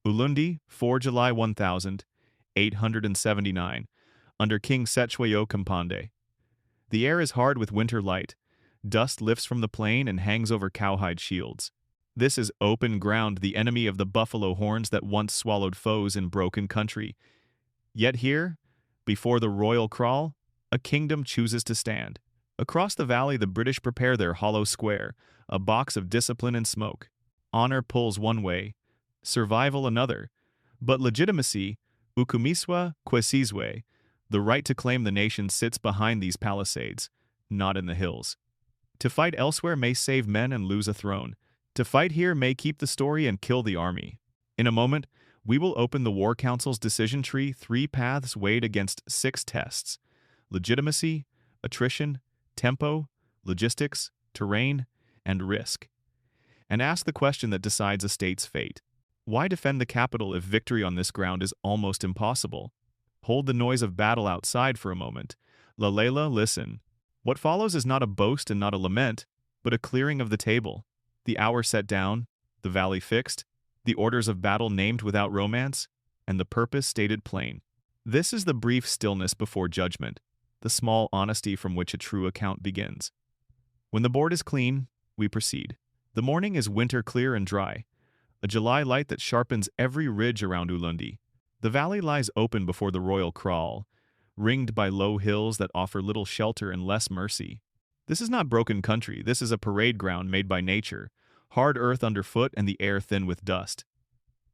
Ulundi, 4 July 1879, under King Cetshwayo kaMpande. The air is hard with winter light. Dust lifts from the plain and hangs over cowhide shields. This is open ground, the enemy of the buffalo horns that once swallowed foes in broken country. Yet here, before the royal kraal, a kingdom chooses to stand. Across the valley, the British prepare their hollow square, a box of discipline and smoke. Honor pulls one way, survival another. But legitimacy, kaMpande, the right to claim the nation, sits behind these palisades, not in the hills. To fight elsewhere may save men and lose a throne. To fight here may keep the story and kill the army. In a moment, we will open the War Council's decision tree, 3 paths weighed against 6 tests: legitimacy, attrition, tempo, logistics, terrain, and risk. And ask the question that decides a state's fate. Why defend the capital if victory on this ground is almost impossible? Hold the noise of battle outside for a moment. Lalela, listen. What follows is not a boast and not a lament, but a clearing of the table. The hour set down, the valley fixed, the orders of battle named without romance, and the purpose stated plain. This is the brief stillness before judgment, the small honesty from which a true account begins. When the board is clean, we proceed. The morning is winter clear and dry, a July light that sharpens every ridge around Ulundi. The valley lies open before the royal kraal, ringed by low hills that offer little shelter and less mercy. This is not broken country, this is a parade ground made by nature, hard earth underfoot and the air thin with dust.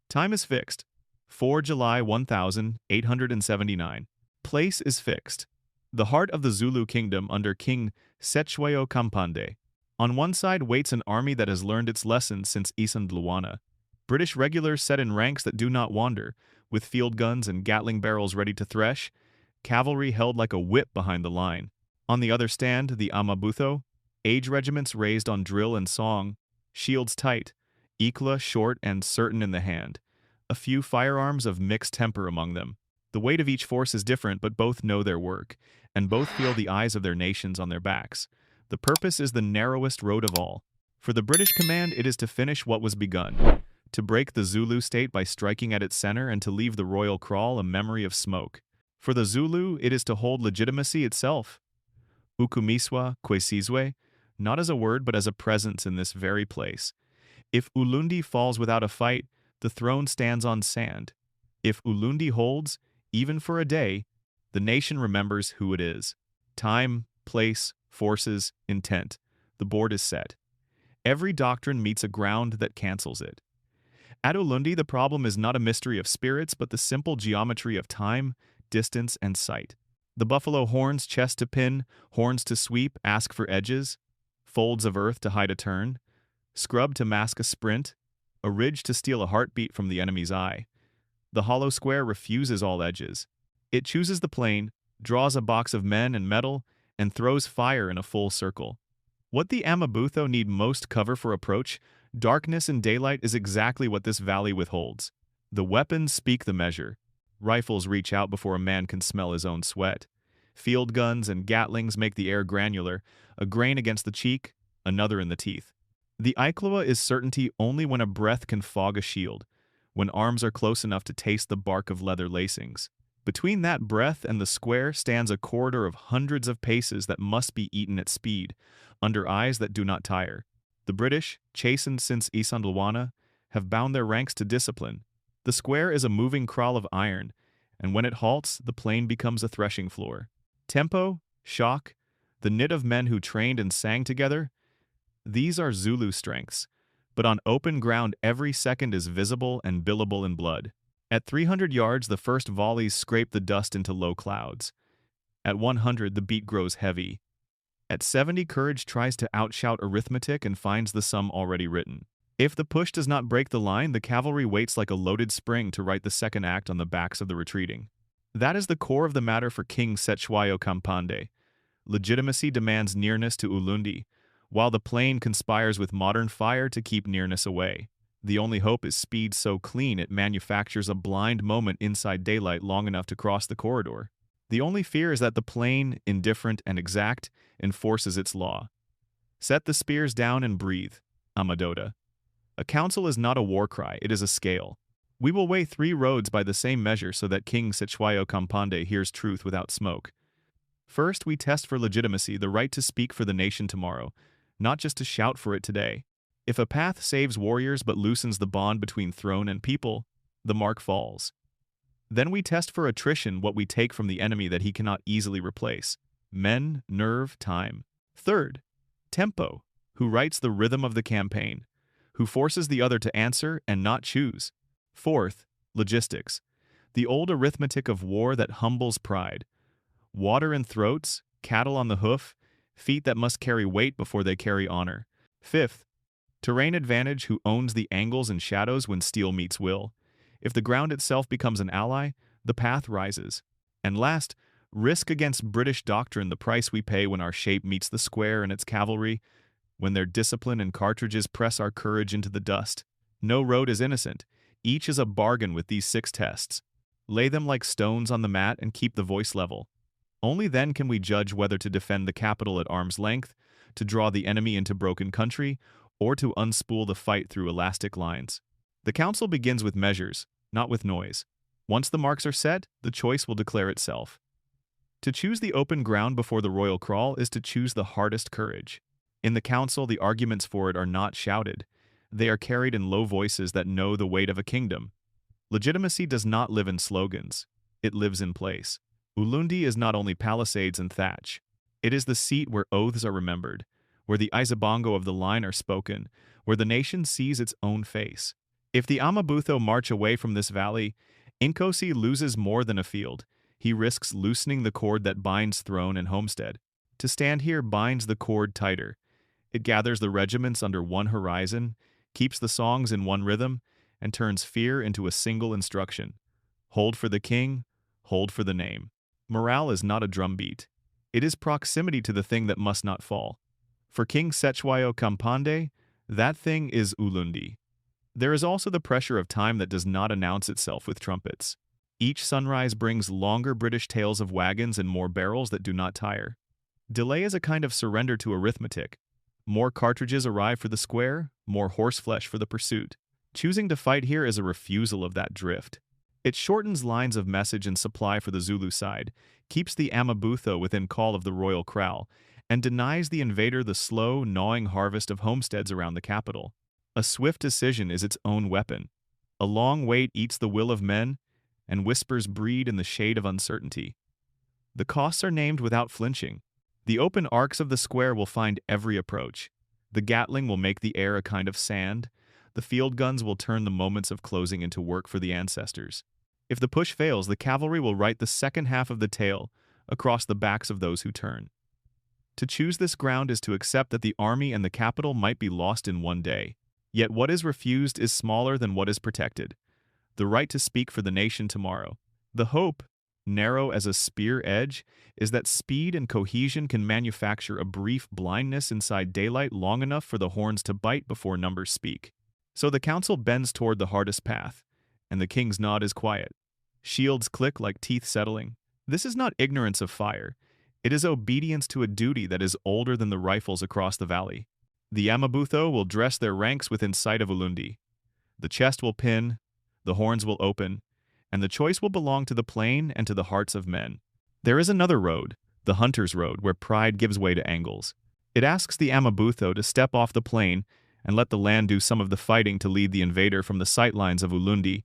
Time is fixed, 4 July 1879. Place is fixed, the heart of the Zulu Kingdom under King Cetshwayo kaMpande. On one side waits an army that has learned its lessons since Isandlwana. British regulars set in ranks that do not wander, with field guns and Gatling barrels ready to thresh, cavalry held like a whip behind the line. On the other stand, the Amabutho, age regiments raised on drill and song, shields tight, ikla short and certain in the hand, a few firearms of mixed temper among them. The weight of each force is different, but both know their work, and both feel the eyes of their nations on their backs. The purpose is the narrowest road of all. For the British command, it is to finish what was begun, to break the Zulu state by striking at its center and to leave the royal kraal a memory of smoke. For the Zulu, it is to hold legitimacy itself, kaMpande, not as a word but as a presence in this very place. If Ulundi falls without a fight, the throne stands on sand. If Ulundi holds, even for a day, the nation remembers who it is. Time, place, forces, intent. The board is set. Every doctrine meets a ground that cancels it. At Ulundi, the problem is not a mystery of spirits, but the simple geometry of time, distance, and sight. The buffalo horns, chest to pin, horns to sweep, ask for edges, folds of earth to hide a turn, scrub to mask a sprint, a ridge to steal a heartbeat from the enemy's eye. The hollow square refuses all edges. It chooses the plain, draws a box of men and metal, and throws fire in a full circle. What the Amabutho need most cover for approach, darkness and daylight, is exactly what this valley withholds. The weapons speak the measure. Rifles reach out before a man can smell his own sweat. Field guns and Gatlings make the air granular, a grain against the cheek, another in the teeth. The Ikloa is certainty only when a breath can fog a shield, when arms are close enough to taste the bark of leather lacings. Between that breath and the square stands a corridor of hundreds of paces that must be eaten at speed, under eyes that do not tire. The British, chastened since Isandlwana, have bound their ranks to discipline. The square is a moving kraal of iron, and when it halts, the plain becomes a threshing floor. Tempo, shock, the knit of men who trained and sang together, these are Zulu strengths, but on open ground every second is visible and billable in blood. At 300 yards, the first volleys scrape the dust into low clouds. At 100, the beat grows heavy. At 70, courage tries to outshout arithmetic and finds the sum already written. If the push does not break the line, the cavalry waits like a loaded spring to write the second act on the backs of the retreating. That is the core of the matter for King Cetshwayo kaMpande. Legitimacy demands nearness to Ulundi, while the plain conspires with modern fire to keep nearness away. The only hope is speed so clean it manufactures a blind moment inside daylight long enough to cross the corridor. The only fear is that the plain, indifferent, and exact, enforces its law. Set the spears down and breathe, Amadota. A council is not a war cry, it is a scale. We will weigh 3 roads by the same measure so that King Cetshwayo kaMpande hears truth without smoke. First, we test for legitimacy, the right to speak for the nation tomorrow, not just to shout for it today. If a path saves warriors but loosens the bond between throne and people, the mark falls. Then we test for attrition, what we take from the enemy that he cannot easily replace: men, nerve, time. Third, tempo, who writes the rhythm of the campaign, who forces the other to answer and not choose. Fourth, logistics, the old arithmetic of war that humbles pride. Water in throats, cattle on the hoof, feet that must carry weight before they carry honor. Fifth, terrain advantage, who owns the angles and shadows when steel meets will. If the ground itself becomes an ally, the path rises. And last, risk against British doctrine, the price we pay when our shape meets the square and its cavalry, when their discipline and cartridges press our courage into the dust. No road is innocent. Each is a bargain with these 6 tests. Lay them like stones on the mat and keep the voice level. Only then can we judge whether to defend the capital at arm's length, to draw the enemy into broken country, or to unspool the fight through elastic lines. The council begins with measures, not with noise. Once the marks are set, the choice will declare itself. To choose the open ground before the royal crawl is to choose the hardest courage. In the council, the arguments for it are not shouted. They are carried in low voices that know the weight of a kingdom. Legitimacy does not live in slogans. It lives in place. Ulundi is not only palisades and thatch. It is the seat where oaths are remembered, where the Izabongo of the line are spoken, where the nation sees its own face. If the Amabutho march away from this valley, Nkosi loses more than a field. He risks loosening the cord that binds throne and homestead. To stand here binds the cord tighter. It gathers the regiments under one horizon, keeps the songs in one rhythm, and turns fear into a single instruction. Hold for the king, hold for the name. Morale is not a drumbeat. It is proximity to the thing that must not fall. For King Cetshwayo kaMpande, that thing is Ulundi. There is also the pressure of time that does not announce itself with trumpets. Each sunrise brings longer British tales of wagons and more barrels that do not tire. Delay is a kind of surrender to arithmetic. More cartridges arrive for the square, more horseflesh for the pursuit. Choosing to fight here is a refusal of that drift. It shortens lines of message and supply for the Zulu side, keeps the Amabutho within call of the royal kraal, and denies the invader the slow, gnawing harvest of homesteads around the capital. A swift decision is its own weapon. A long wait eats the will of men, and whispers breed in the shade of uncertainty. The costs are named without flinching. The open arcs of the square will find every approach. The Gatling will make the air a kind of sand. The field guns will turn the moments of closing into work for the ancestors. If the push fails, the cavalry will write the second half of the tale across the backs of those who turn. To choose this ground is to accept that the army and the capital might be lost in one day. Yet what is refused is smaller than what is protected. The right to speak for the nation tomorrow. The hope, narrow as a spear edge, is that speed and cohesion can manufacture a brief blindness inside daylight long enough for the horns to bite before numbers speak. So the council bends toward the hardest path, and the king's nod is quiet. Shields click like teeth settling. This is not ignorance of fire. It is obedience to a duty that is older than the rifles across the valley. The Amabutho will dress their ranks within sight of Ulundi. The chest will pin, the horns will open, and the choice will belong to the plain and to the hearts of men. There is another road, the hunter's road, where pride gives way to angles. It asks the Amabutho to step off the plain and let the land do some of the fighting to lead the invader from the sightlines of Ulundi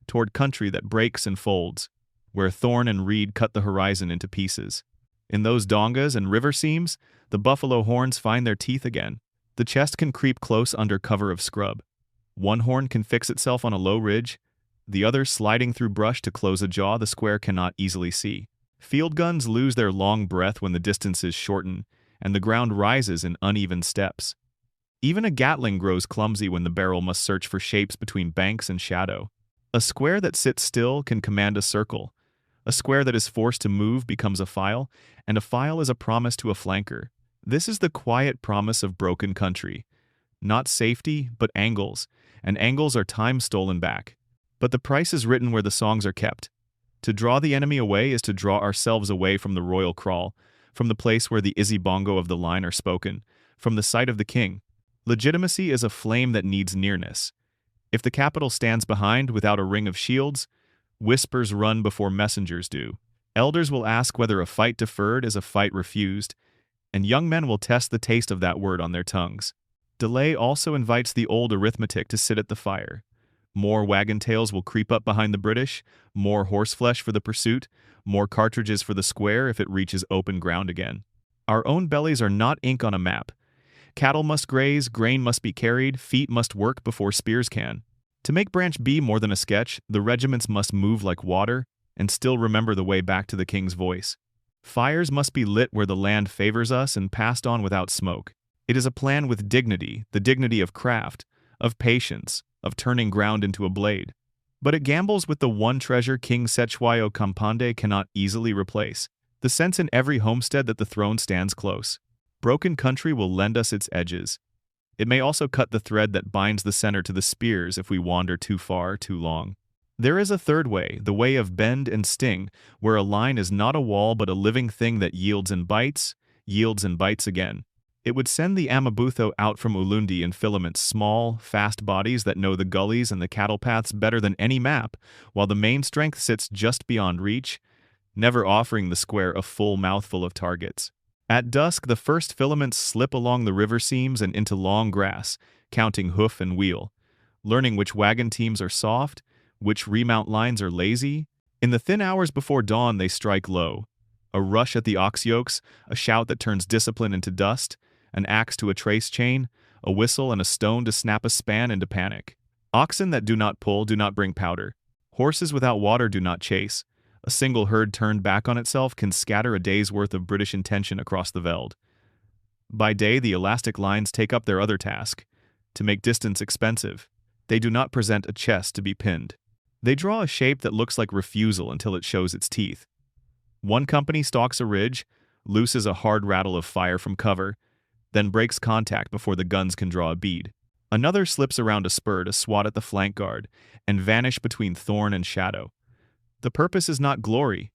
toward country that breaks and folds, where thorn and reed cut the horizon into pieces. In those dongas and river seams, the buffalo horns find their teeth again. The chest can creep close under cover of scrub. One horn can fix itself on a low ridge, the other sliding through brush to close a jaw the square cannot easily see. Field guns lose their long breath when the distances shorten, and the ground rises in uneven steps. Even a Gatling grows clumsy when the barrel must search for shapes between banks and shadow. A square that sits still can command a circle. A square that is forced to move becomes a file, and a file is a promise to a flanker. This is the quiet promise of broken country. Not safety, but angles, and angles are time stolen back. But the price is written where the songs are kept. To draw the enemy away is to draw ourselves away from the royal kraal, from the place where the Izabongo of the line are spoken, from the sight of the king. Legitimacy is a flame that needs nearness. If the capital stands behind without a ring of shields, whispers run before messengers do. Elders will ask whether a fight deferred is a fight refused, and young men will test the taste of that word on their tongues. Delay also invites the old arithmetic to sit at the fire. More wagon tails will creep up behind the British, more horseflesh for the pursuit, more cartridges for the square if it reaches open ground again. Our own bellies are not ink on a map. Cattle must graze, grain must be carried, feet must work before spears can. To make Branch B more than a sketch, the regiments must move like water and still remember the way back to the king's voice. Fires must be lit where the land favors us and passed on without smoke. It is a plan with dignity, the dignity of craft, of patience, of turning ground into a blade. But it gambles with the one treasure King Cetshwayo kaMpande cannot easily replace, the sense in every homestead that the throne stands close. Broken country will lend us its edges. It may also cut the thread that binds the center to the spears if we wander too far, too long. There is a third way, the way of bend and sting, where a line is not a wall but a living thing that yields and bites again. It would send the Amabutho out from Ulundi in filaments, small, fast bodies that know the gullies and the cattle paths better than any map, while the main strength sits just beyond reach, never offering the square a full mouthful of targets. At dusk, the first filaments slip along the river seams and into long grass, counting hoof and wheel, learning which wagon teams are soft, which remount lines are lazy. In the thin hours before dawn, they strike low. A rush at the ox yokes, a shout that turns discipline into dust, an axe to a trace chain, a whistle and a stone to snap a span into panic. Oxen that do not pull do not bring powder. Horses without water do not chase. A single herd turned back on itself can scatter a day's worth of British intention across the veld. By day, the elastic lines take up their other task, to make distance expensive. They do not present a chest to be pinned. They draw a shape that looks like refusal until it shows its teeth. One company stalks a ridge, looses a hard rattle of fire from cover, then breaks contact before the guns can draw a bead. Another slips around a spur to swat at the flank guard and vanish between thorn and shadow. The purpose is not glory,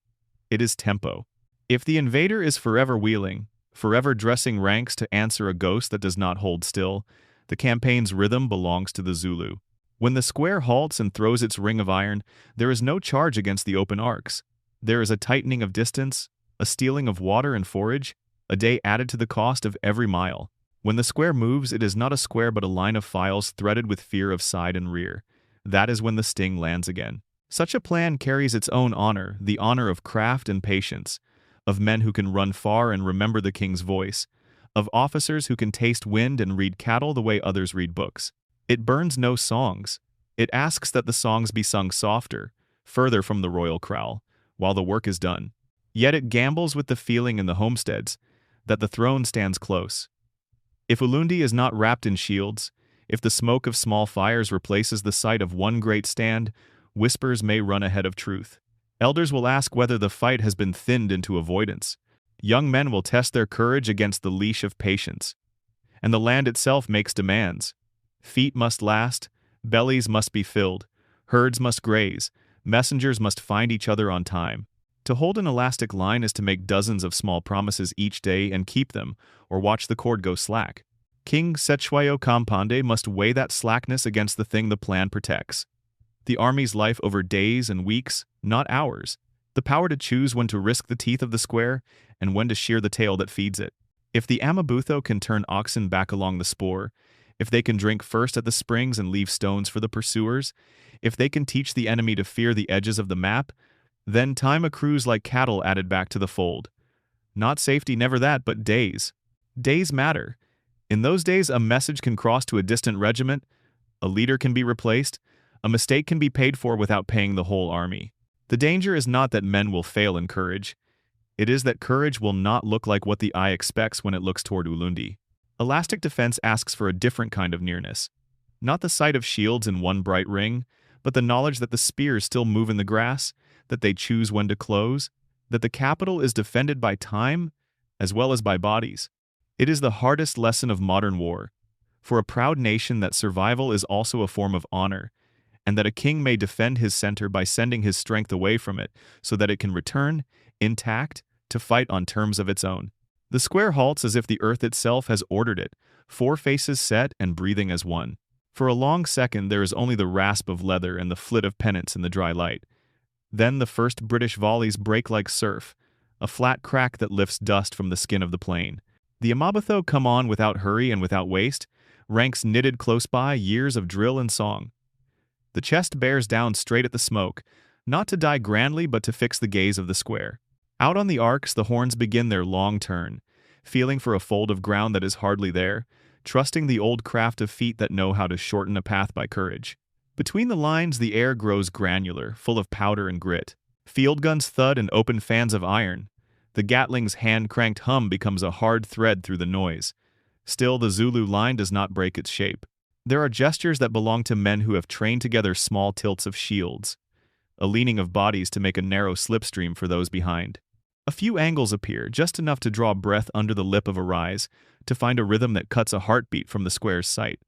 it is tempo. If the invader is forever wheeling, forever dressing ranks to answer a ghost that does not hold still, the campaign's rhythm belongs to the Zulu. When the square halts and throws its ring of iron, there is no charge against the open arcs. There is a tightening of distance, a stealing of water and forage, a day added to the cost of every mile. When the square moves, it is not a square but a line of files threaded with fear of side and rear. That is when the sting lands again. Such a plan carries its own honor, the honor of craft and patience, of men who can run far and remember the king's voice, of officers who can taste wind and read cattle the way others read books. It burns no songs. It asks that the songs be sung softer, further from the royal kraal, while the work is done. Yet it gambles with the feeling in the homesteads that the throne stands close. If Ulundi is not wrapped in shields, if the smoke of small fires replaces the sight of one great stand, whispers may run ahead of truth. Elders will ask whether the fight has been thinned into avoidance. Young men will test their courage against the leash of patience. And the land itself makes demands. Feet must last, bellies must be filled, herds must graze, messengers must find each other on time. To hold an elastic line is to make dozens of small promises each day and keep them, or watch the cord go slack. King Cetshwayo kaMpande must weigh that slackness against the thing the plan protects. The army's life over days and weeks, not hours. The power to choose when to risk the teeth of the square and when to shear the tail that feeds it. If the Amabutho can turn oxen back along the spoor, if they can drink first at the springs and leave stones for the pursuers, if they can teach the enemy to fear the edges of the map, then time accrues like cattle added back to the fold. Not safety, never that, but days. Days matter. In those days, a message can cross to a distant regiment, a leader can be replaced, a mistake can be paid for without paying the whole army. The danger is not that men will fail in courage. It is that courage will not look like what the eye expects when it looks toward Ulundi. Elastic defense asks for a different kind of nearness. Not the sight of shields in one bright ring, but the knowledge that the spears still move in the grass, that they choose when to close, that the capital is defended by time as well as by bodies. It is the hardest lesson of modern war, for a proud nation that survival is also a form of honor, and that a king may defend his center by sending his strength away from it so that it can return, intact, to fight on terms of its own. The square halts as if the earth itself has ordered it, four faces set and breathing as one. For a long second there is only the rasp of leather and the flit of pennants in the dry light. Then the first British volleys break like surf, a flat crack that lifts dust from the skin of the plain. The Amabutho come on without hurry and without waste, ranks knitted close by, years of drill and song. The chest bears down straight at the smoke, not to die grandly but to fix the gaze of the square. Out on the arcs the horns begin their long turn, feeling for a fold of ground that is hardly there, trusting the old craft of feet that know how to shorten a path by courage. Between the lines the air grows granular, full of powder and grit. Field guns thud and open fans of iron. The Gatling's hand-cranked hum becomes a hard thread through the noise. Still the Zulu line does not break its shape. There are gestures that belong to men who have trained together small tilts of shields, a leaning of bodies to make a narrow slipstream for those behind. A few angles appear, just enough to draw breath under the lip of a rise, to find a rhythm that cuts a heartbeat from the square's sight.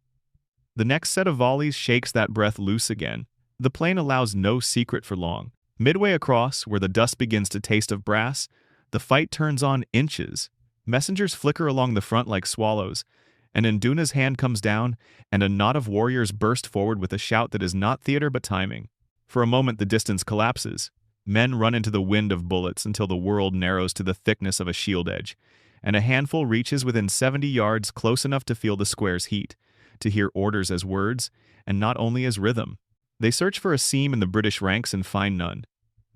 The next set of volleys shakes that breath loose again. The plain allows no secret for long. Midway across, where the dust begins to taste of brass, the fight turns on inches. Messengers flicker along the front like swallows, and Nduna's hand comes down, and a knot of warriors burst forward with a shout that is not theater but timing. For a moment the distance collapses. Men run into the wind of bullets until the world narrows to the thickness of a shield edge, and a handful reaches within 70 yards, close enough to feel the square's heat, to hear orders as words, and not only as rhythm. They search for a seam in the British ranks and find none.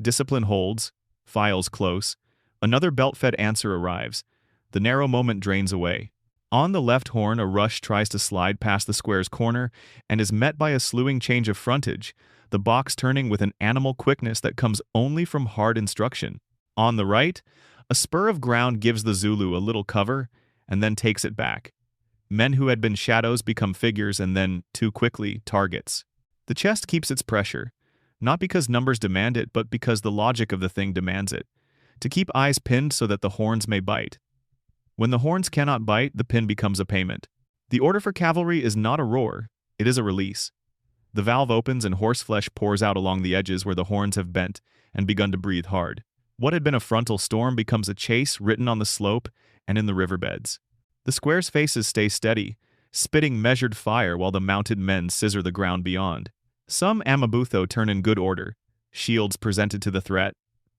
Discipline holds, files close. Another belt-fed answer arrives. The narrow moment drains away. On the left horn, a rush tries to slide past the square's corner and is met by a slewing change of frontage, the box turning with an animal quickness that comes only from hard instruction. On the right, a spur of ground gives the Zulu a little cover and then takes it back. Men who had been shadows become figures and then, too quickly, targets. The chest keeps its pressure, not because numbers demand it, but because the logic of the thing demands it, to keep eyes pinned so that the horns may bite. When the horns cannot bite, the pin becomes a payment. The order for cavalry is not a roar, it is a release. The valve opens and horseflesh pours out along the edges where the horns have bent and begun to breathe hard. What had been a frontal storm becomes a chase written on the slope and in the riverbeds. The square's faces stay steady, spitting measured fire while the mounted men scissor the ground beyond. Some Amabutho turn in good order, shields presented to the threat.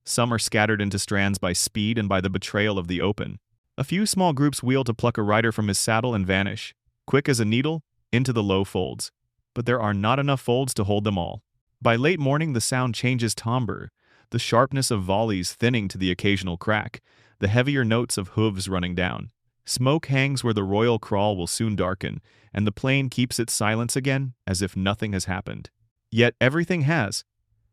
Some are scattered into strands by speed and by the betrayal of the open. A few small groups wheel to pluck a rider from his saddle and vanish, quick as a needle, into the low folds. But there are not enough folds to hold them all. By late morning the sound changes timbre, the sharpness of volleys thinning to the occasional crack, the heavier notes of hooves running down. Smoke hangs where the royal kraal will soon darken, and the plain keeps its silence again, as if nothing has happened. Yet everything has.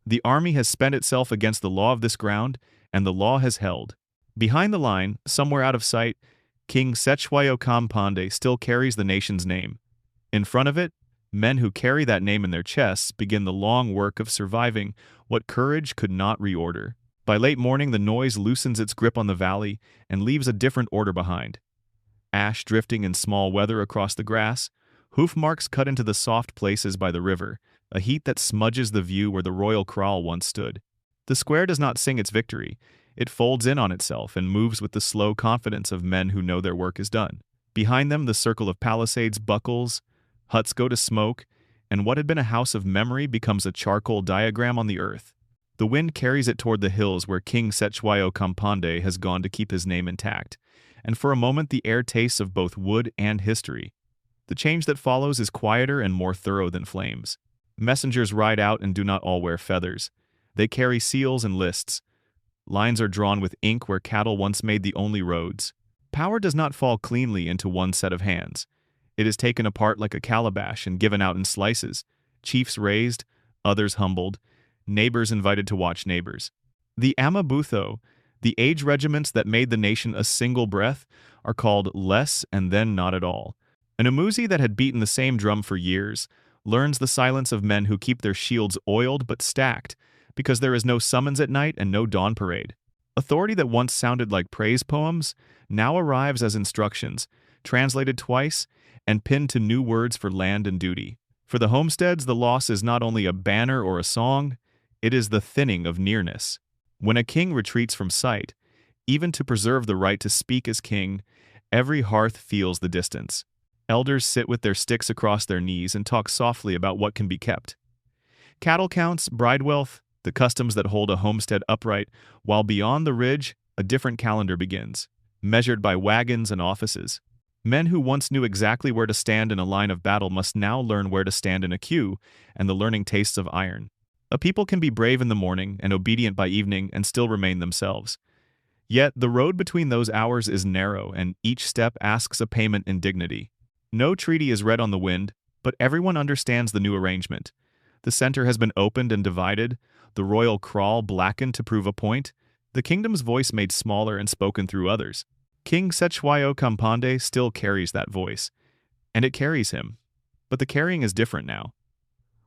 The army has spent itself against the law of this ground, and the law has held. Behind the line, somewhere out of sight, King Cetshwayo kaMpande still carries the nation's name. In front of it, men who carry that name in their chests begin the long work of surviving what courage could not reorder. By late morning, the noise loosens its grip on the valley and leaves a different order behind. Ash drifting in small weather across the grass, hoof marks cut into the soft places by the river, a heat that smudges the view where the royal kraal once stood. The square does not sing its victory. It folds in on itself and moves with the slow confidence of men who know their work is done. Behind them, the circle of palisades buckles, huts go to smoke, and what had been a house of memory becomes a charcoal diagram on the earth. The wind carries it toward the hills where King Cetshwayo kaMpande has gone to keep his name intact, and for a moment the air tastes of both wood and history. The change that follows is quieter and more thorough than flames. Messengers ride out and do not all wear feathers. They carry seals and lists. Lines are drawn with ink where cattle once made the only roads. Power does not fall cleanly into one set of hands. It is taken apart like a calabash and given out in slices. Chiefs raised, others humbled, neighbors invited to watch neighbors. The Amabutho, the age regiments that made the nation a single breath, are called less and then not at all. An Umuzi that had beaten the same drum for years learns the silence of men who keep their shields oiled but stacked, because there is no summons at night and no dawn parade. Authority that once sounded like praise poems now arrives as instructions, translated twice, and pinned to new words for land and duty. For the homesteads, the loss is not only a banner or a song, it is the thinning of nearness. When a king retreats from sight, even to preserve the right to speak as king, every hearth feels the distance. Elders sit with their sticks across their knees and talk softly about what can be kept. Cattle counts, bride wealth, the customs that hold a homestead upright, while beyond the ridge, a different calendar begins, measured by wagons and offices. Men who once knew exactly where to stand in a line of battle must now learn where to stand in a queue, and the learning tastes of iron. A people can be brave in the morning and obedient by evening and still remain themselves. Yet the road between those hours is narrow, and each step asks a payment in dignity. No treaty is read on the wind, but everyone understands the new arrangement. The center has been opened and divided, the royal kraal blackened to prove a point, the kingdom's voice made smaller and spoken through others. King Cetshwayo kaMpande still carries that voice, and it carries him. But the carrying is different now.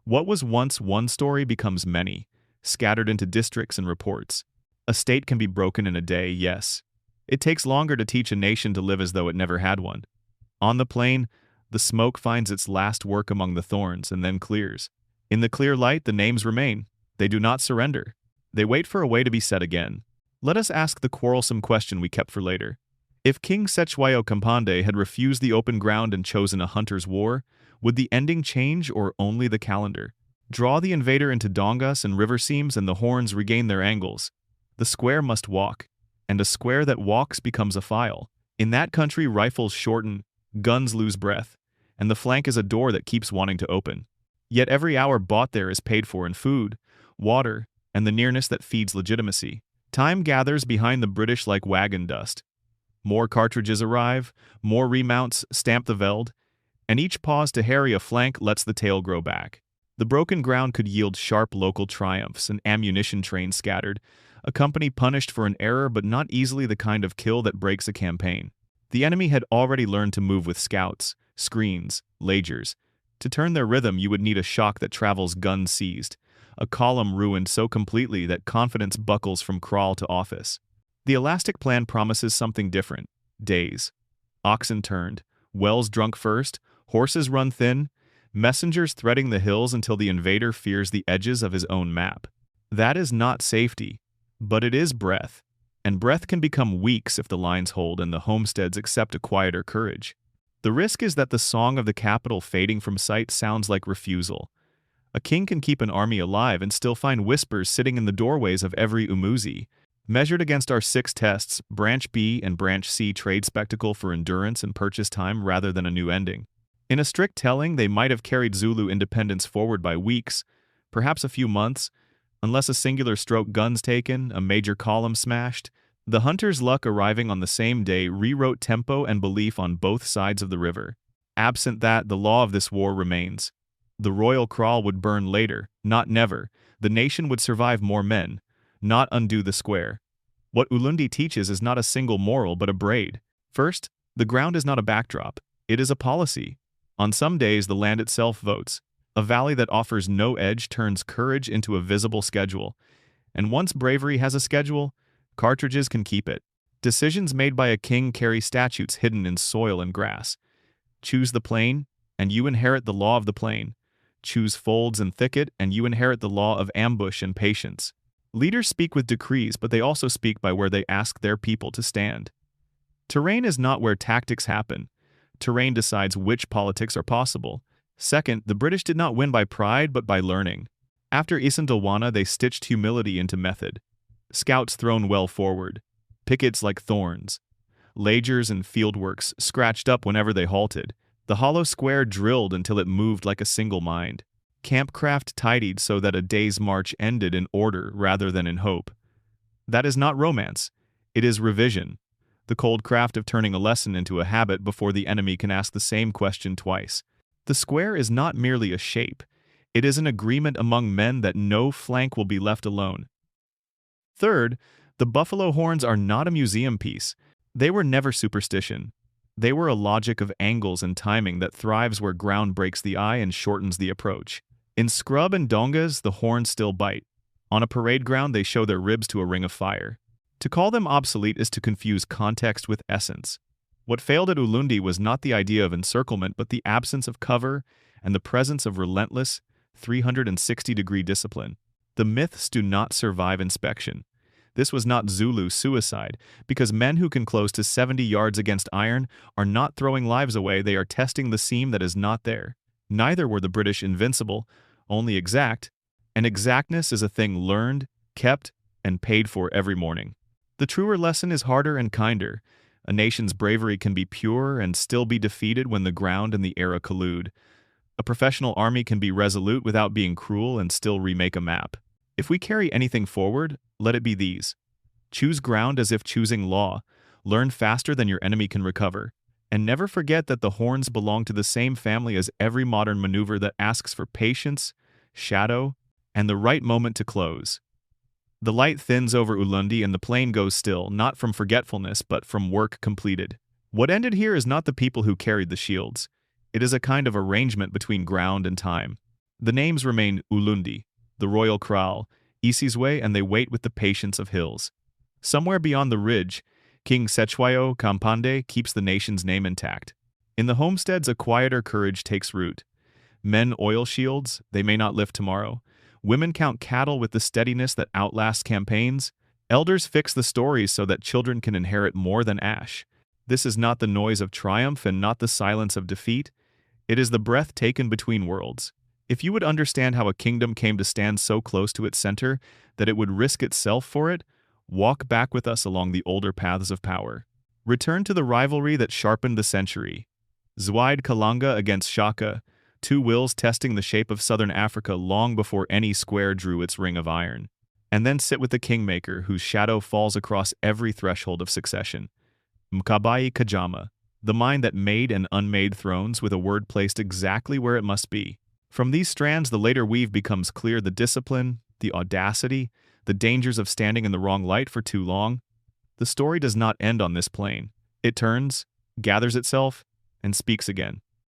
What was once one story becomes many, scattered into districts and reports. A state can be broken in a day, yes. It takes longer to teach a nation to live as though it never had one. On the plain, the smoke finds its last work among the thorns and then clears. In the clear light, the names remain. They do not surrender. They wait for a way to be said again. Let us ask the quarrelsome question we kept for later. If King Cetshwayo kaMpande had refused the open ground and chosen a hunter's war, would the ending change or only the calendar? Draw the invader into dongas and river seams and the horns regain their angles. The square must walk, and a square that walks becomes a file. In that country, rifles shorten, guns lose breath, and the flank is a door that keeps wanting to open. Yet every hour bought there is paid for in food, water, and the nearness that feeds legitimacy. Time gathers behind the British like wagon dust. More cartridges arrive, more remounts stamp the veld, and each pause to harry a flank lets the tail grow back. The broken ground could yield sharp local triumphs, an ammunition train scattered, a company punished for an error but not easily the kind of kill that breaks a campaign. The enemy had already learned to move with scouts, screens, lagers. To turn their rhythm, you would need a shock that travels gun seized, a column ruined so completely that confidence buckles from kraal to office. The elastic plan promises something different. Days. Oxen turned, wells drunk first, horses run thin, messengers threading the hills until the invader fears the edges of his own map. That is not safety, but it is breath, and breath can become weeks if the lines hold and the homesteads accept a quieter courage. The risk is that the song of the capital fading from sight sounds like refusal. A king can keep an army alive and still find whispers sitting in the doorways of every umuzi. Measured against our 6 tests, Branch B and Branch C trade spectacle for endurance and purchase time rather than a new ending. In a strict telling, they might have carried Zulu independence forward by weeks, perhaps a few months, unless a singular stroke guns taken, a major column smashed. The hunter's luck arriving on the same day rewrote tempo and belief on both sides of the river. Absent that, the law of this war remains. The royal kraal would burn later, not never. The nation would survive more men, not undo the square. What Ulundi teaches is not a single moral but a braid. First, the ground is not a backdrop. It is a policy. On some days, the land itself votes. A valley that offers no edge turns courage into a visible schedule. And once bravery has a schedule, cartridges can keep it. Decisions made by a king carry statutes hidden in soil and grass. Choose the plain, and you inherit the law of the plain. Choose folds and thicket, and you inherit the law of ambush and patience. Leaders speak with decrees, but they also speak by where they ask their people to stand. Terrain is not where tactics happen. Terrain decides which politics are possible. Second, the British did not win by pride, but by learning. After Isandlwana, they stitched humility into method. Scouts thrown well forward. Pickets like thorns. Lagers and fieldworks scratched up whenever they halted. The hollow square drilled until it moved like a single mind. Campcraft tidied so that a day's march ended in order rather than in hope. That is not romance. It is revision. The cold craft of turning a lesson into a habit before the enemy can ask the same question twice. The square is not merely a shape. It is an agreement among men that no flank will be left alone. Third, the buffalo horns are not a museum piece. They were never superstition. They were a logic of angles and timing that thrives where ground breaks the eye and shortens the approach. In scrub and dongas, the horns still bite. On a parade ground, they show their ribs to a ring of fire. To call them obsolete is to confuse context with essence. What failed at Ulundi was not the idea of encirclement, but the absence of cover and the presence of relentless, 360-degree discipline. The myths do not survive inspection. This was not Zulu suicide, because men who can close to 70 yards against iron are not throwing lives away, they are testing the seam that is not there. Neither were the British invincible, only exact, and exactness is a thing learned, kept, and paid for every morning. The truer lesson is harder and kinder. A nation's bravery can be pure and still be defeated when the ground and the era collude. A professional army can be resolute without being cruel and still remake a map. If we carry anything forward, let it be these. Choose ground as if choosing law, learn faster than your enemy can recover, and never forget that the horns belong to the same family as every modern maneuver that asks for patience, shadow, and the right moment to close. The light thins over Ulundi and the plane goes still, not from forgetfulness but from work completed. What ended here is not the people who carried the shields. It is a kind of arrangement between ground and time. The names remain Ulundi, the royal kraal, Isizwe, and they wait with the patience of hills. Somewhere beyond the ridge, King Cetshwayo, kaMpande, keeps the nation's name intact. In the homesteads, a quieter courage takes root. Men oil shields, they may not lift tomorrow. Women count cattle with the steadiness that outlasts campaigns. Elders fix the stories so that children can inherit more than ash. This is not the noise of triumph and not the silence of defeat. It is the breath taken between worlds. If you would understand how a kingdom came to stand so close to its center that it would risk itself for it, walk back with us along the older paths of power. Return to the rivalry that sharpened the century. Zwaid Kalanga against Shaka, two wills testing the shape of southern Africa long before any square drew its ring of iron. And then sit with the kingmaker whose shadow falls across every threshold of succession. Mkabayi Kajama, the mind that made and unmade thrones with a word placed exactly where it must be. From these strands the later weave becomes clear the discipline, the audacity, the dangers of standing in the wrong light for too long. The story does not end on this plane. It turns, gathers itself, and speaks again.